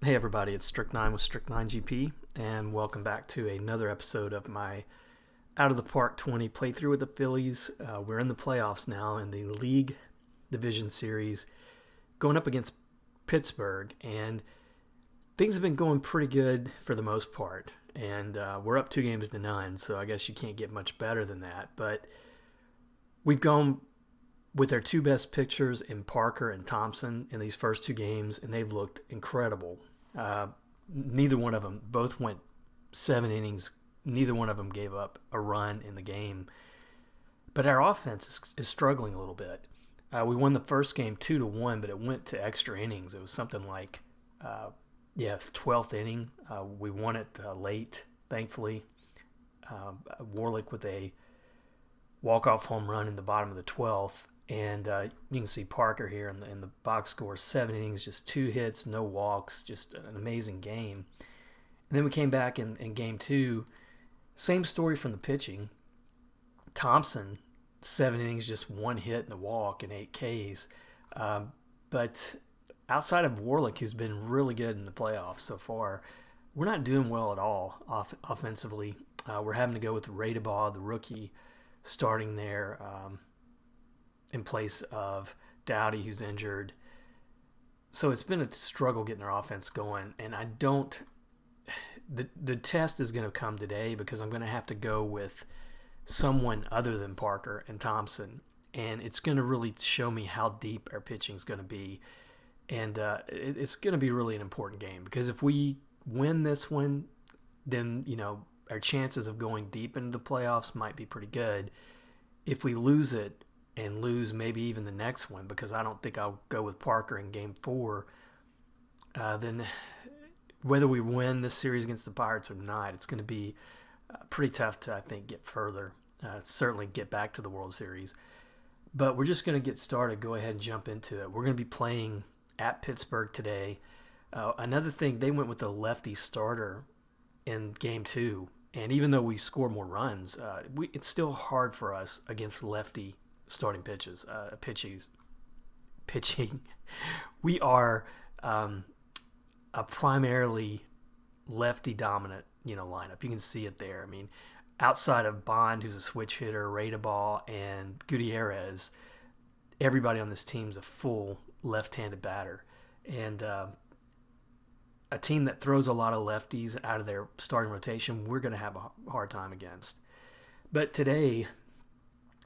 Hey everybody, it's Strict9 with Strict9 GP, and welcome back to another episode of my Out of the Park 20 playthrough with the Phillies. We're in the playoffs now in the League Division Series, going up against Pittsburgh, and things have been going pretty good for the most part. And we're up 2-0, so I guess you can't get much better than that. But we've gone with our two best pitchers in Parker and Thompson in these first two games, and they've looked incredible. Neither one of them, both went 7 innings. Neither one of them gave up a run in the game. But our offense is struggling a little bit. We won the first game 2-1, but it went to extra innings. It was something like, 12th inning. We won it late, thankfully. Warlick with a walk-off home run in the bottom of the 12th. And you can see Parker here in the box score, 7 innings, just 2 hits, no walks, just an amazing game. And then we came back in game 2, same story from the pitching. Thompson, 7 innings, just 1 hit and a walk and 8 Ks. But outside of Warlick, who's been really good in the playoffs so far, we're not doing well at all offensively. We're having to go with Radeball, the rookie, starting there. In place of Dowdy, who's injured. So it's been a struggle getting our offense going, and the test is going to come today because I'm going to have to go with someone other than Parker and Thompson, and it's going to really show me how deep our pitching is going to be, and it's going to be really an important game because if we win this one, then our chances of going deep into the playoffs might be pretty good. If we lose it, and lose maybe even the next one, because I don't think I'll go with Parker in Game 4, then whether we win this series against the Pirates or not, it's going to be pretty tough to, I think, get further, certainly get back to the World Series. But we're just going to get started, go ahead and jump into it. We're going to be playing at Pittsburgh today. Another thing, they went with a lefty starter in Game 2, and even though we scored more runs, it's still hard for us against lefty starting pitching. We are a primarily lefty dominant, lineup. You can see it there. I mean, outside of Bond, who's a switch hitter, Radeball, and Gutierrez, everybody on this team's a full left-handed batter. And a team that throws a lot of lefties out of their starting rotation, we're going to have a hard time against. But today,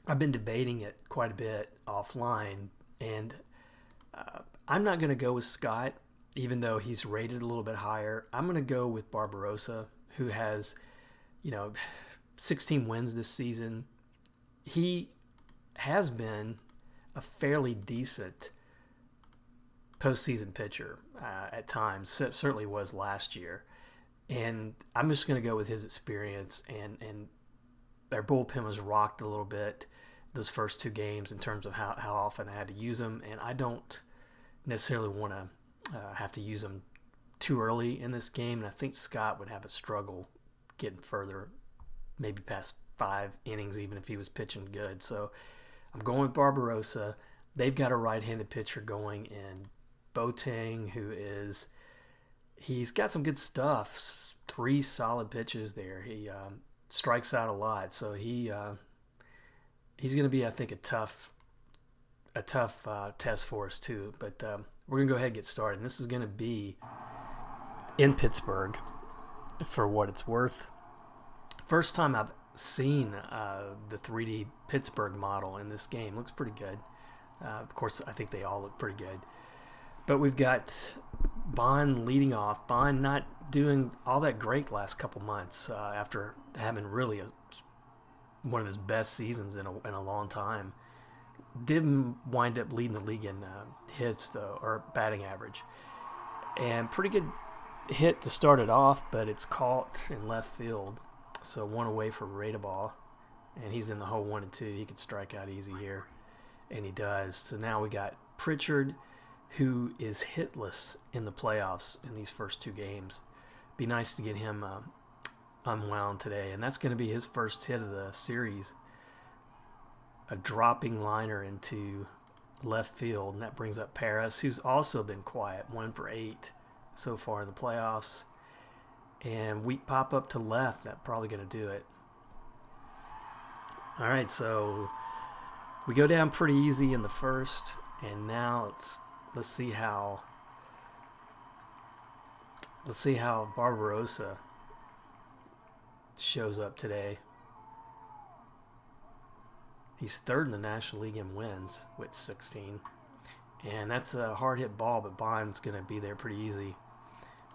I've been debating it quite a bit offline, and I'm not going to go with Scott, even though he's rated a little bit higher. I'm going to go with Barbarossa, who has, 16 wins this season. He has been a fairly decent postseason pitcher at times. Certainly was last year. And I'm just going to go with his experience, and our bullpen was rocked a little bit those first 2 games in terms of how often I had to use them, and I don't necessarily want to have to use them too early in this game, and I think Scott would have a struggle getting further, maybe past 5 innings, even if he was pitching good. So I'm going with Barbarossa. They've got a right-handed pitcher going in Boateng, he's got some good stuff, 3 solid pitches there. He strikes out a lot, so he's going to be, I think, a tough test for us too. But we're going to go ahead and get started. And this is going to be in Pittsburgh, for what it's worth. First time I've seen the 3D Pittsburgh model in this game. Looks pretty good. Of course, I think they all look pretty good. But we've got Bond leading off. Bond not doing all that great last couple months after having really one of his best seasons in a long time. Didn't wind up leading the league in hits, though, or batting average. And pretty good hit to start it off, but it's caught in left field. So 1 away for Radeball. And he's in the hole 1 and 2. He could strike out easy here. And he does. So now we got Pritchard, who is hitless in the playoffs in these first 2 games. Be nice to get him unwound today, and that's going to be his first hit of the series. A dropping liner into left field, and that brings up Paris, who's also been quiet, 1 for 8 so far in the playoffs. And weak pop up to left, that's probably going to do it. All right, so we go down pretty easy in the first, and now let's see how Barbarossa shows up today. He's third in the National League in wins with 16. And that's a hard-hit ball, but Bond's going to be there pretty easy.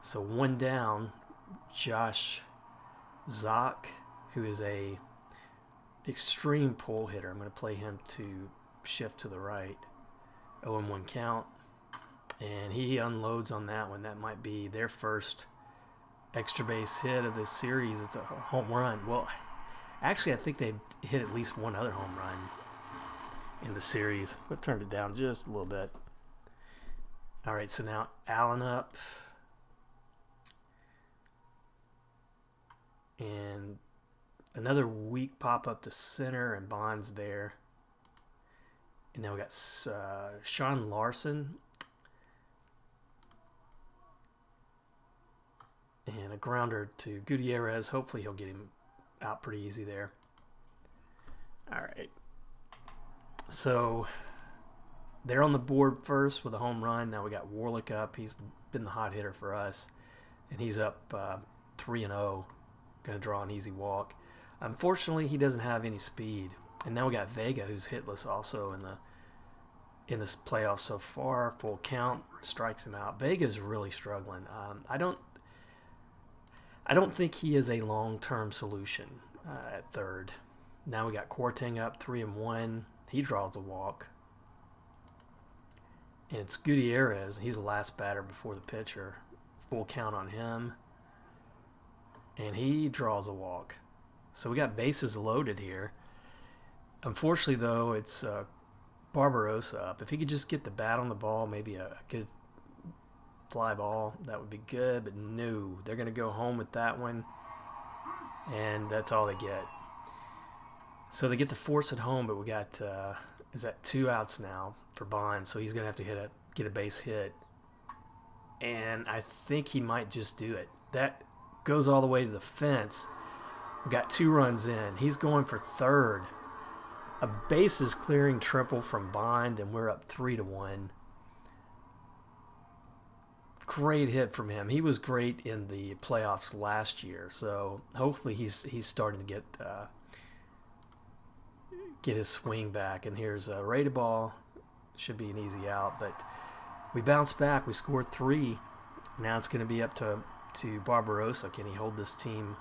So one down, Josh Zock, who is a extreme pull hitter. I'm going to play him to shift to the right. 0-1 count. And he unloads on that one. That might be their first extra base hit of this series. It's a home run. Well, actually, I think they hit at least one other home run in the series. But turned it down just a little bit. All right, so now Allen up. And another weak pop up to center, and Bond's there. And now we got Sean Larson. And a grounder to Gutierrez. Hopefully he'll get him out pretty easy there. All right. So they're on the board first with a home run. Now we got Warlick up. He's been the hot hitter for us. And he's up 3-0. Going to draw an easy walk. Unfortunately, he doesn't have any speed. And now we got Vega, who's hitless also in this playoff so far. Full count, strikes him out. Vega's really struggling. I don't think he is a long-term solution at third. Now we got Quarting up 3-1. He draws a walk. And it's Gutierrez. He's the last batter before the pitcher. Full count on him. And he draws a walk. So we got bases loaded here. Unfortunately, though, it's Barbarossa up. If he could just get the bat on the ball, maybe a good fly ball, that would be good. But no, they're going to go home with that one. And that's all they get. So they get the force at home, but we got, is that 2 outs now for Bond. So he's going to have to get a base hit. And I think he might just do it. That goes all the way to the fence. We got 2 runs in. He's going for third. A bases clearing triple from Bond, and we're up 3-1. Great hit from him. He was great in the playoffs last year, so hopefully he's starting to get his swing back. And here's a rated ball. Should be an easy out, but we bounced back. We scored 3. Now it's going to be up to Barbarossa. Can he hold this team?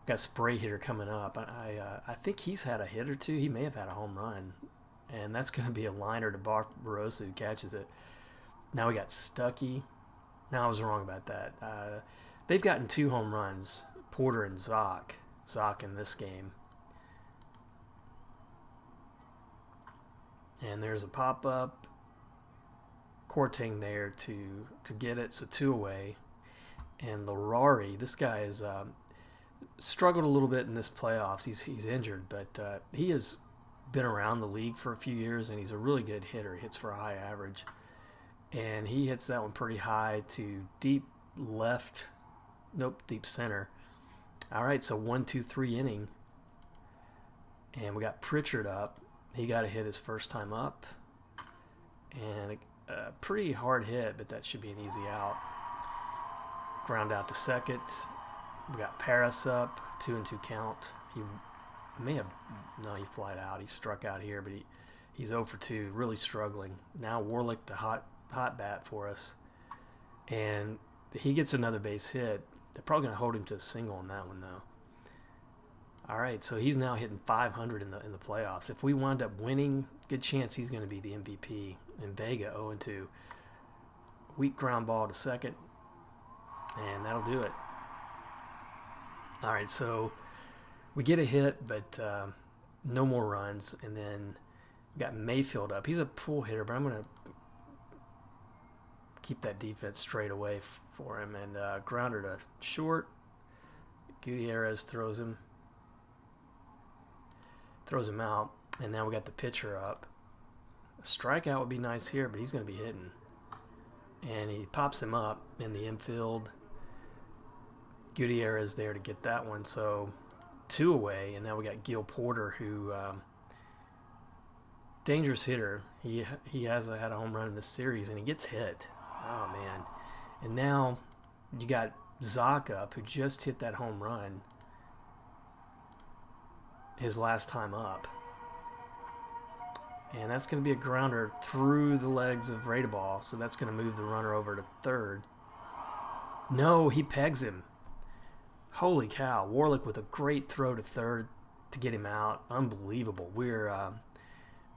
Got spray hitter coming up. I think he's had a hit or 2. He may have had a home run. And that's going to be a liner to Barbarossa who catches it. Now we got Stuckey. No, I was wrong about that. They've gotten 2 home runs, Porter and Zock. Zock in this game. And there's a pop-up. Quarting there to get it, so 2 away. And Larari, this guy has struggled a little bit in this playoffs. He's injured, but he has been around the league for a few years, and he's a really good hitter. He hits for a high average. And he hits that one pretty high to deep left, deep center. All right, so 1-2-3 inning. And we got Pritchard up. He got a hit his first time up. And a pretty hard hit, but that should be an easy out. Ground out to second. We got Paris up, 2-2 count. He may have, no, he flied out. He struck out here, but he's 0 for 2, really struggling. Now Warlick, the hot bat for us. And he gets another base hit. They're probably going to hold him to a single on that one, though. All right, so he's now hitting 500 in the playoffs. If we wind up winning, good chance he's going to be the MVP. And Vega 0-2. Weak ground ball to second. And that'll do it. All right, so we get a hit, but no more runs. And then we got Mayfield up. He's a pull hitter, but I'm going to keep that defense straight away for him. And grounder to short. Gutierrez throws him out. And now we got the pitcher up. A strikeout would be nice here, but he's going to be hitting. And he pops him up in the infield. Gutierrez there to get that one. So 2 away, and now we got Gil Porter, who dangerous hitter. He has had a home run in this series, and he gets hit. Oh, man. And now you got Zach up, who just hit that home run his last time up. And that's going to be a grounder through the legs of Radeball, so that's going to move the runner over to third. No, he pegs him. Holy cow. Warlick with a great throw to third to get him out. Unbelievable. We're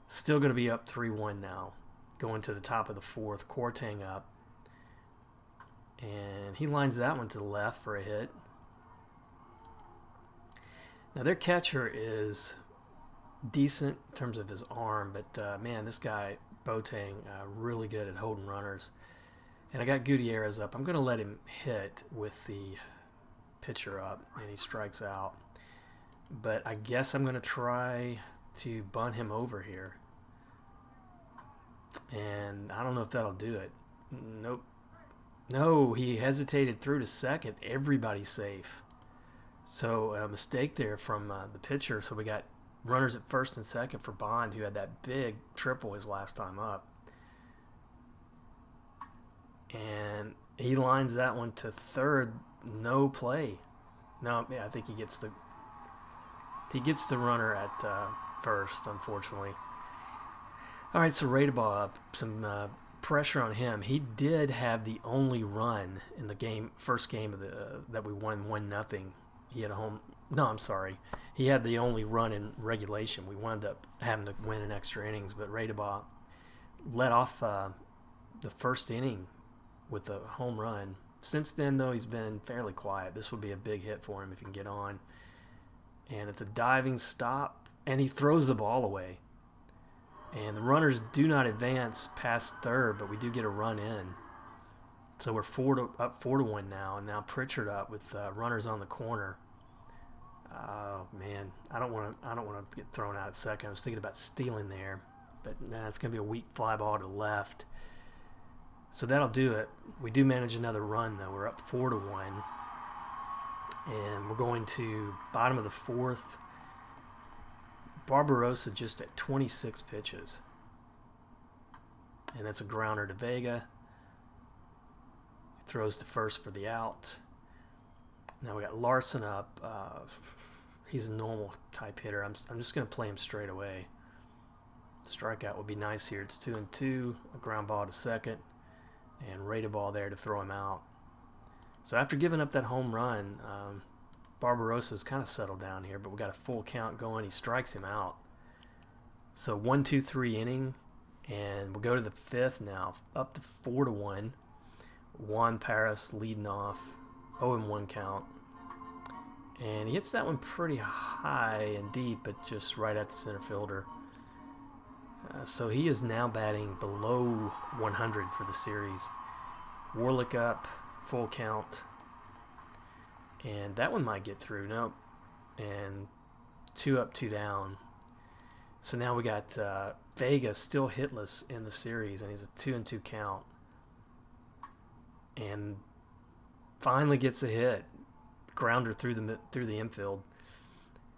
still going to be up 3-1 now, going to the top of the fourth. Kwarteng up. And he lines that one to the left for a hit. Now, their catcher is decent in terms of his arm, but man, this guy, Boateng, really good at holding runners. And I got Gutierrez up. I'm going to let him hit with the pitcher up, and he strikes out. But I guess I'm going to try to bunt him over here. And I don't know if that'll do it. Nope. No, he hesitated through to second. Everybody's safe. So a mistake there from the pitcher. So we got runners at first and second for Bond, who had that big triple his last time up. And he lines that one to third. No play. No, yeah, I think he gets the runner at first, unfortunately. All right, so Radeball up. Some pressure on him. He did have the only run in the first game of that we won 1-0. He had a home. No, I'm sorry. He had the only run in regulation. We wound up having to win in extra innings, but Radeball let off the first inning with a home run. Since then, though, he's been fairly quiet. This would be a big hit for him if he can get on. And it's a diving stop, and he throws the ball away. And the runners do not advance past third, but we do get a run in. So we're up 4-1 now, and now Pritchard up with runners on the corner. Oh man, I don't want to get thrown out at second. I was thinking about stealing there, but nah, it's gonna be a weak fly ball to the left. So that'll do it. We do manage another run though. We're up 4-1, and we're going to bottom of the fourth. Barbarossa just at 26 pitches, and that's a grounder to Vega. He throws to first for the out. Now we got Larson up. He's a normal type hitter. I'm just going to play him straight away. Strikeout would be nice here. It's 2-2. A ground ball to second, and Radeball there to throw him out. So after giving up that home run, Barbarossa's kind of settled down here, but we got a full count going. He strikes him out. So 1-2-3 inning, and we'll go to the fifth now, up to 4-1. Juan Paris leading off, 0-1 count. And he hits that one pretty high and deep, but just right at the center fielder. So he is now batting below 100 for the series. Warlick up, full count. And that one might get through. Nope. And 2 up, 2 down. So now we got Vega still hitless in the series, and he's a 2-2 count. And finally gets a hit. Grounder through the infield.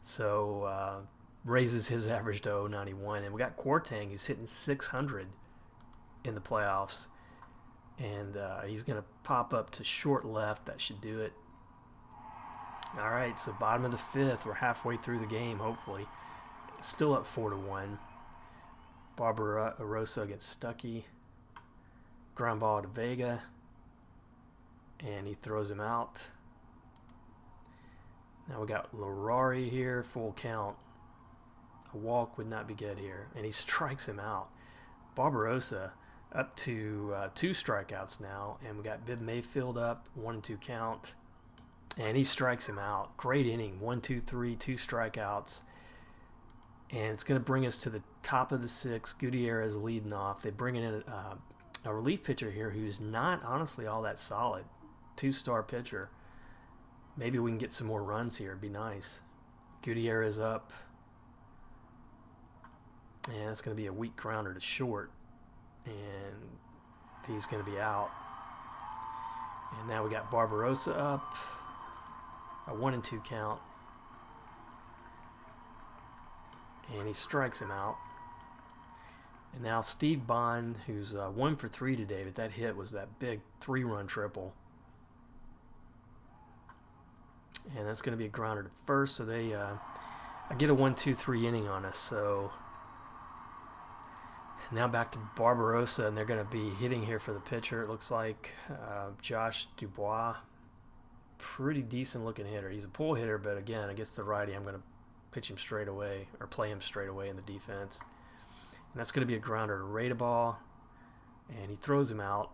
So raises his average to 0.91. And we got Kwarteng, who's hitting 600 in the playoffs. And he's going to pop up to short left. That should do it. All right, so bottom of the fifth. We're halfway through the game, hopefully. Still up 4-1. Barbarossa against Stuckey. Ground ball to Vega. And he throws him out. Now we got Larari here, full count. A walk would not be good here. And he strikes him out. Barbarossa up to 2 strikeouts now. And we got Bib Mayfield up, 1-2 count. And he strikes him out. Great inning. 1-2-3, 2 strikeouts. And it's going to bring us to the top of the sixth. Gutierrez leading off. They bring in a relief pitcher here who's not honestly all that solid. 2-star pitcher. Maybe we can get some more runs here. It'd be nice. Gutierrez up. And that's going to be a weak grounder to short. And he's going to be out. And now we got Barbarossa up. A 1-2 count. And he strikes him out. And now Steve Bond, who's 1 for 3 today, but that hit was that big 3-run triple. And that's going to be a grounder to first. So they, I get a 1-2-3 inning on us. So now back to Barbarossa, and they're going to be hitting here for the pitcher. It looks like Josh Dubois, pretty decent looking hitter. He's a pull hitter, but again, against the righty, I'm going to pitch him straight away or play him straight away in the defense. And that's going to be a grounder to Radeball, and he throws him out.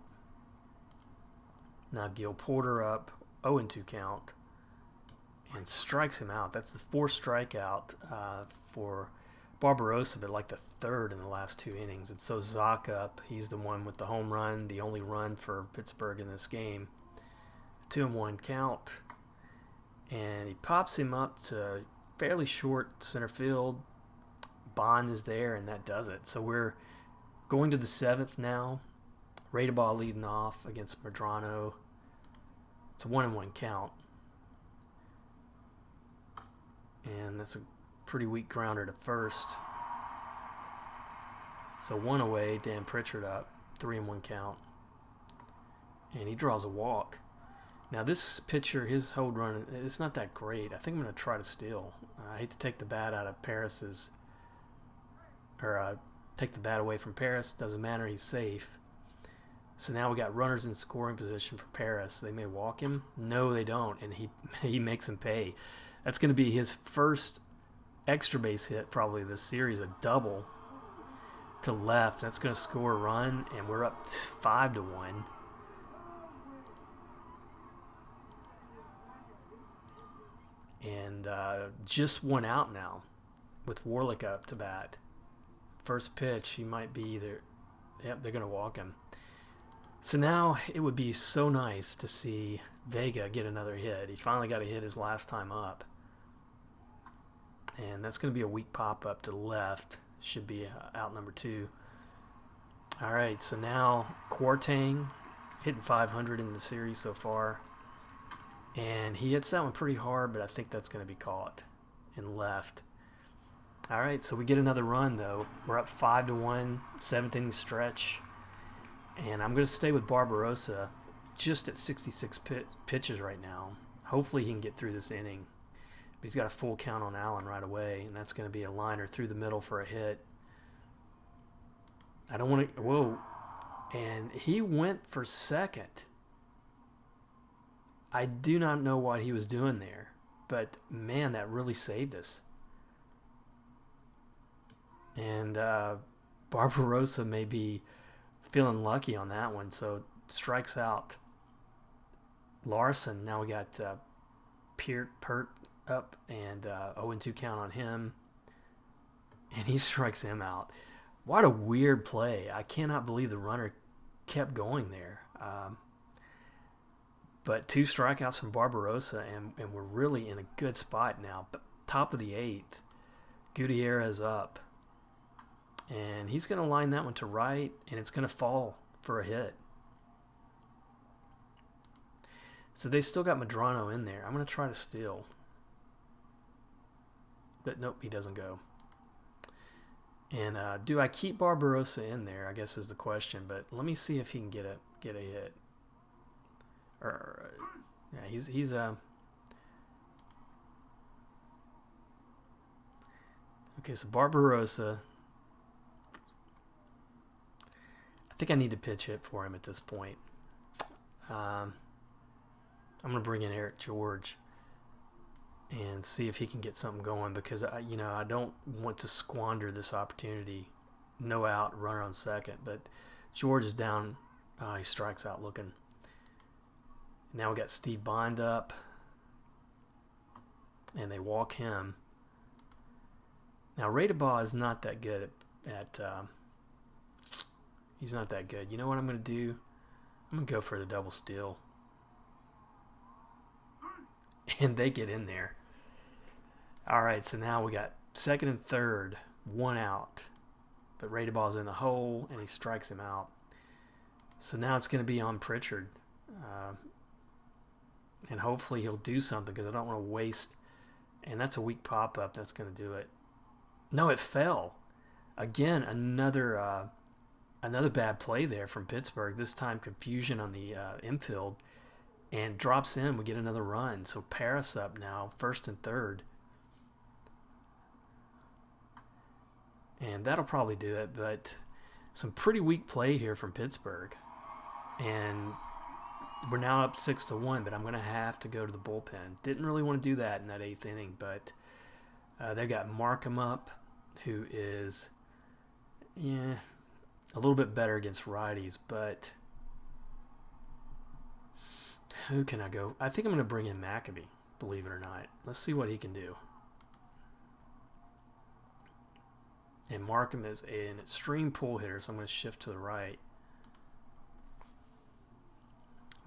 Now Gil Porter up, 0-2 count, and strikes him out. That's the 4th strikeout for Barbarossa, but like the 3rd in the last 2 innings. And so Zach up, he's the one with the home run, the only run for Pittsburgh in this game. 2-1 count, and he pops him up to fairly short center field. Bond is there, and that does it. So we're going to the 7th now. Radeball leading off against Medrano. It's a 1-1 count. And that's a pretty weak grounder to first. So 1 away, Dan Pritchard up. 3-1 count. And he draws a walk. Now this pitcher, his hold run, it's not that great. I think I'm going to try to steal. I hate to take the bat out of Paris's, or take the bat away from Paris. Doesn't matter, he's safe. So now we got runners in scoring position for Paris. They may walk him. No, they don't, and he makes him pay. That's going to be his first extra base hit probably this series, a double to left. That's going to score a run, and we're up 5-1. And just 1 out now with Warlick up to bat. First pitch, he might be either. Yep, they're going to walk him. So now it would be so nice to see Vega get another hit. He finally got a hit his last time up. And that's going to be a weak pop-up to the left. Should be out number 2. All right, so now Kwarteng hitting 500 in the series so far. And he hits that one pretty hard, but I think that's going to be caught in left. All right, so we get another run, though. We're up 5-1, 7th inning stretch. And I'm going to stay with Barbarossa just at 66 pitches right now. Hopefully he can get through this inning. But he's got a full count on Allen right away, and that's going to be a liner through the middle for a hit. I don't want to – whoa. And he went for second. I do not know what he was doing there, but, man, that really saved us. And Barbarossa may be feeling lucky on that one, so strikes out Larson. Now we got Pert up, and 0-2 count on him, and he strikes him out. What a weird play. I cannot believe the runner kept going there. But 2 strikeouts from Barbarossa, and we're really in a good spot now. But top of the 8th, Gutierrez up. And he's going to line that one to right, and it's going to fall for a hit. So they still got Medrano in there. I'm going to try to steal. But nope, he doesn't go. And do I keep Barbarossa in there, I guess is the question. But let me see if he can get a hit. Or yeah, he's okay, so Barbarossa. I think I need to pitch hit for him at this point. I'm going to bring in Eric George and see if he can get something going, because I don't want to squander this opportunity. No out, runner on second, but George is down. He strikes out looking. Now we got Steve Bond up, and they walk him. Now Radeball is not that good at he's not that good. You know what I'm going to do? I'm going to go for the double steal. And they get in there. All right, so now we got second and third, 1 out. but Radeball's in the hole, and he strikes him out. So now it's going to be on Pritchard. And hopefully he'll do something because I don't want to waste. And that's a weak pop-up. That's going to do it. No, it fell. Again, another bad play there from Pittsburgh. This time confusion on the infield. And drops in. We get another run. So Paris up now, first and third. And that'll probably do it. But some pretty weak play here from Pittsburgh. And we're now up 6-1, but I'm going to have to go to the bullpen. Didn't really want to do that in that 8th inning, but they've got Markham up, who is a little bit better against righties, but who can I go? I think I'm going to bring in McAfee, believe it or not. Let's see what he can do. And Markham is an extreme pull hitter, so I'm going to shift to the right.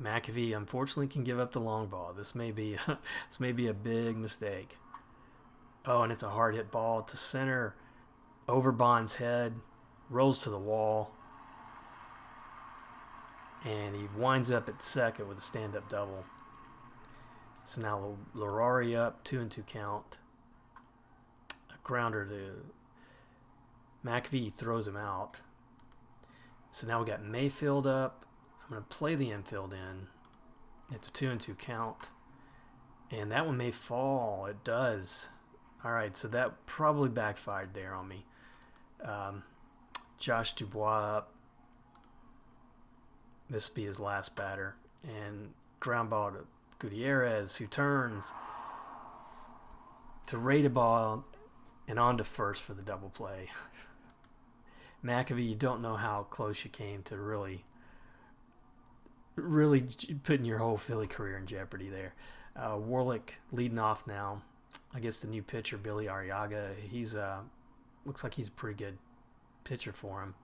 McAfee, unfortunately, can give up the long ball. This may be a big mistake. Oh, and it's a hard hit ball to center, over Bond's head, rolls to the wall, and he winds up at second with a stand-up double. So now Larari up, 2-2 count. A grounder to McAfee, throws him out. So now we got Mayfield up. I'm going to play the infield in. It's a 2-2 count. And that one may fall. It does. All right, so that probably backfired there on me. Josh Dubois up. This will be his last batter. And ground ball to Gutierrez, who turns to Radeball and on to first for the double play. McAfee, you don't know how close you came to really putting your whole Philly career in jeopardy there. Warlick leading off now. I guess the new pitcher, Billy Arriaga, he's looks like he's a pretty good pitcher for him.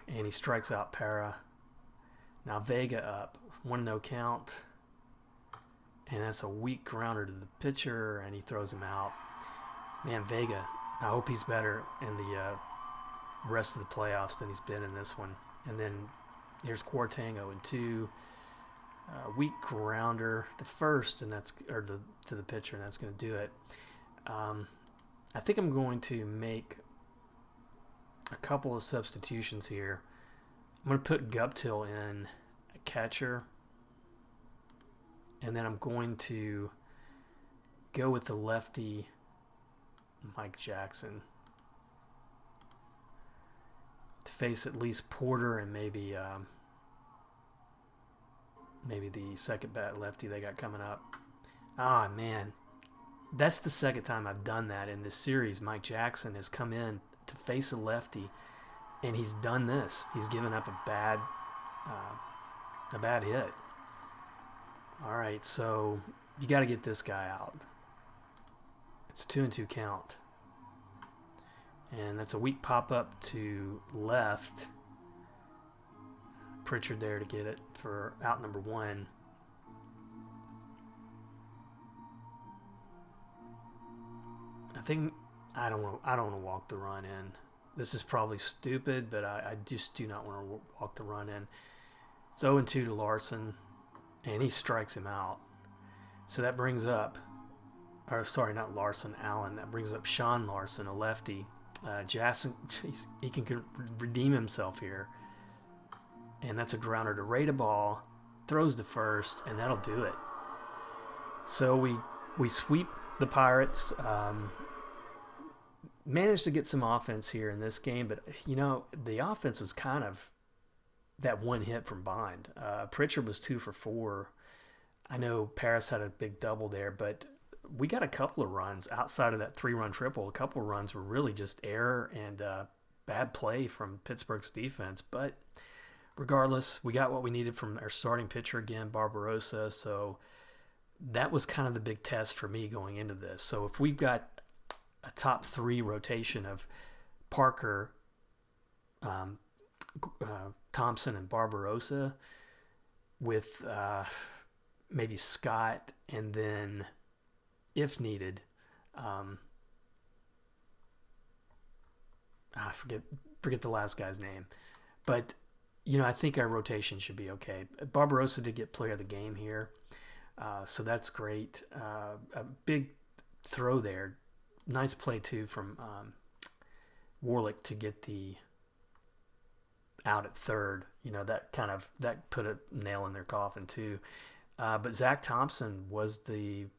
And he strikes out Para. Now Vega up, 1-0 count. And that's a weak grounder to the pitcher, and he throws him out. Man, Vega, I hope he's better in the rest of the playoffs than he's been in this one. And then here's Kwarteng 0-2. Weak grounder to first, and to the pitcher, and that's going to do it. I think I'm going to make a couple of substitutions here. I'm going to put Guptill in a catcher, and then I'm going to go with the lefty Mike Jackson to face at least Porter and maybe the second bat lefty they got coming up. Ah, man. That's the second time I've done that in this series. Mike Jackson has come in to face a lefty, and he's done this. He's given up a bad hit. All right, so you got to get this guy out. It's 2-2 count. And that's a weak pop-up to left. Pritchard there to get it for out number 1. I don't want to walk the run in. This is probably stupid, but I just do not want to walk the run in. It's 0-2 to Larson, and he strikes him out. So that brings up, not Larson, Allen. That brings up Sean Larson, a lefty. Jackson, he can redeem himself here. And that's a grounder to Radeball, throws to first, and that'll do it. So we sweep the Pirates. Managed to get some offense here in this game, but the offense was kind of that one hit from Bond. Pritchard was 2 for 4. I know Paris had a big double there, but we got a couple of runs outside of that 3-run triple. A couple of runs were really just error and bad play from Pittsburgh's defense, but regardless, we got what we needed from our starting pitcher again, Barbarossa. So that was kind of the big test for me going into this. So if we've got a top 3 rotation of Parker, Thompson, and Barbarossa with maybe Scott, and then if needed, I forget forget the last guy's name. But, I think our rotation should be okay. Barbarossa did get player of the game here, so that's great. A big throw there. Nice play, too, from Warlick to get the out at third. That put a nail in their coffin, too. But Zach Thompson was he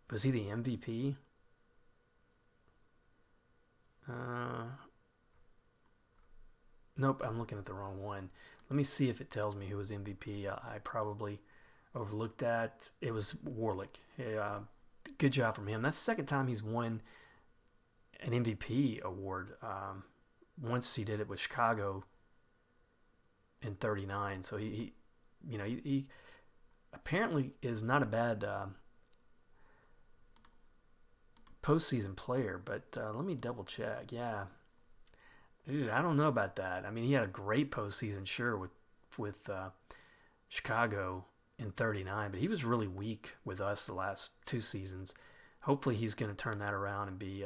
the MVP? Nope, I'm looking at the wrong one. Let me see if it tells me who was MVP. I probably overlooked that. It was Warlick. Good job from him. That's the second time he's won an MVP award. Once he did it with Chicago in '39. So he apparently is not a bad postseason player. But let me double check. Yeah. Dude, I don't know about that. I mean, he had a great postseason, sure, with Chicago in '39, but he was really weak with us the last two seasons. Hopefully, he's going to turn that around and be,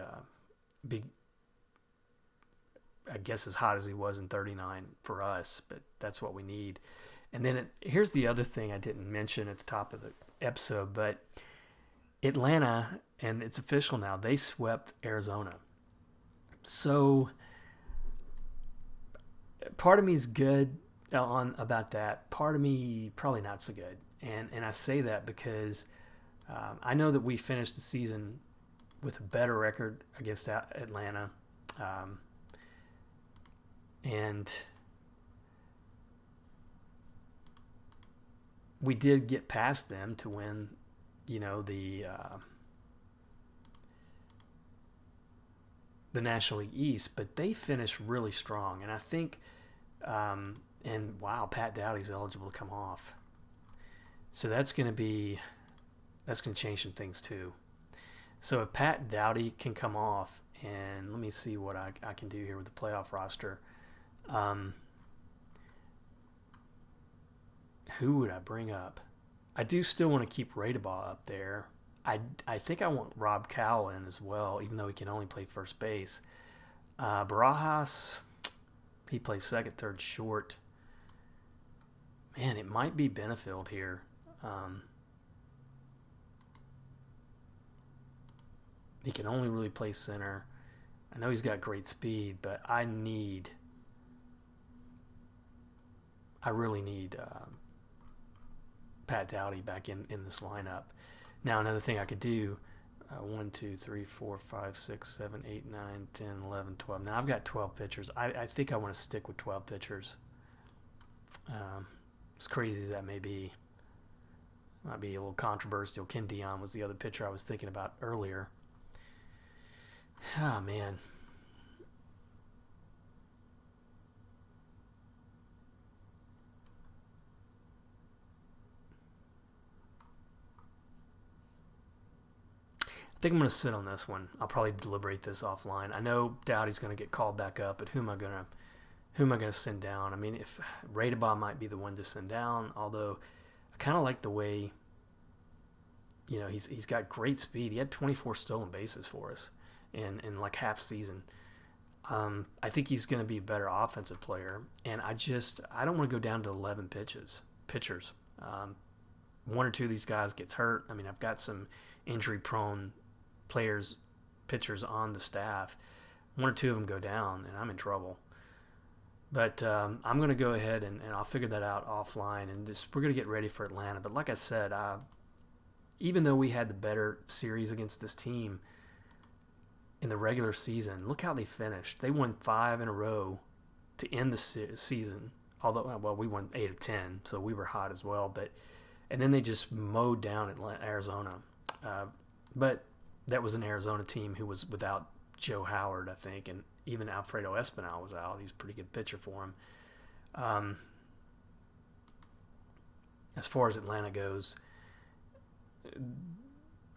I guess, as hot as he was in '39 for us. But that's what we need. And then here's the other thing I didn't mention at the top of the episode, but Atlanta, and it's official now, they swept Arizona. So part of me is good about that. Part of me probably not so good. And I say that because I know that we finished the season with a better record against Atlanta. And we did get past them to win, the National League East, but they finished really strong. And I think, and wow, Pat Dowdy's eligible to come off. So that's going to change some things too. So if Pat Dowdy can come off, and let me see what I can do here with the playoff roster. Who would I bring up? I do still want to keep Radebaugh up there. I think I want Rob Cowell in as well, even though he can only play first base. Barajas, he plays second, third, short. Man, it might be Benefield here. He can only really play center. I know he's got great speed, but I really need Pat Dowdy back in this lineup. Now, another thing I could do, 1, 2, 3, 4, 5, 6, 7, 8, 9, 10, 11, 12. Now, I've got 12 pitchers. I think I want to stick with 12 pitchers. As crazy as that may be. Might be a little controversial. Ken Dion was the other pitcher I was thinking about earlier. Oh, man. I think I'm going to sit on this one. I'll probably deliberate this offline. I know Dowdy's going to get called back up, but who am I going to send down? I mean, if Radebaugh might be the one to send down, although I kind of like the way, he's got great speed. He had 24 stolen bases for us in like half season. I think he's going to be a better offensive player, and I don't want to go down to 11 pitchers. One or two of these guys gets hurt. I mean, I've got some injury-prone pitchers on the staff. One or two of them go down, and I'm in trouble. But I'm going to go ahead and I'll figure that out offline, and we're going to get ready for Atlanta. But like I said, even though we had the better series against this team in the regular season, look how they finished. They won 5 in a row to end the season. Although, well, we won 8 of 10, so we were hot as well. And then they just mowed down Arizona. But that was an Arizona team who was without Joe Howard, I think, and even Alfredo Espinal was out. He's a pretty good pitcher for him. As far as Atlanta goes,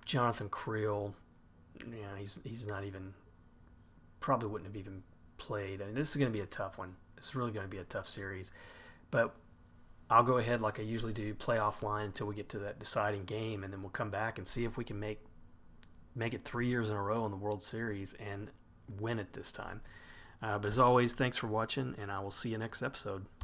Jonathan Creel, he's not even, probably wouldn't have even played. I mean, this is going to be a tough one. It's really going to be a tough series. But I'll go ahead, like I usually do, play offline until we get to that deciding game, and then we'll come back and see if we can make it 3 years in a row in the World Series and win it this time. But as always, thanks for watching, and I will see you next episode.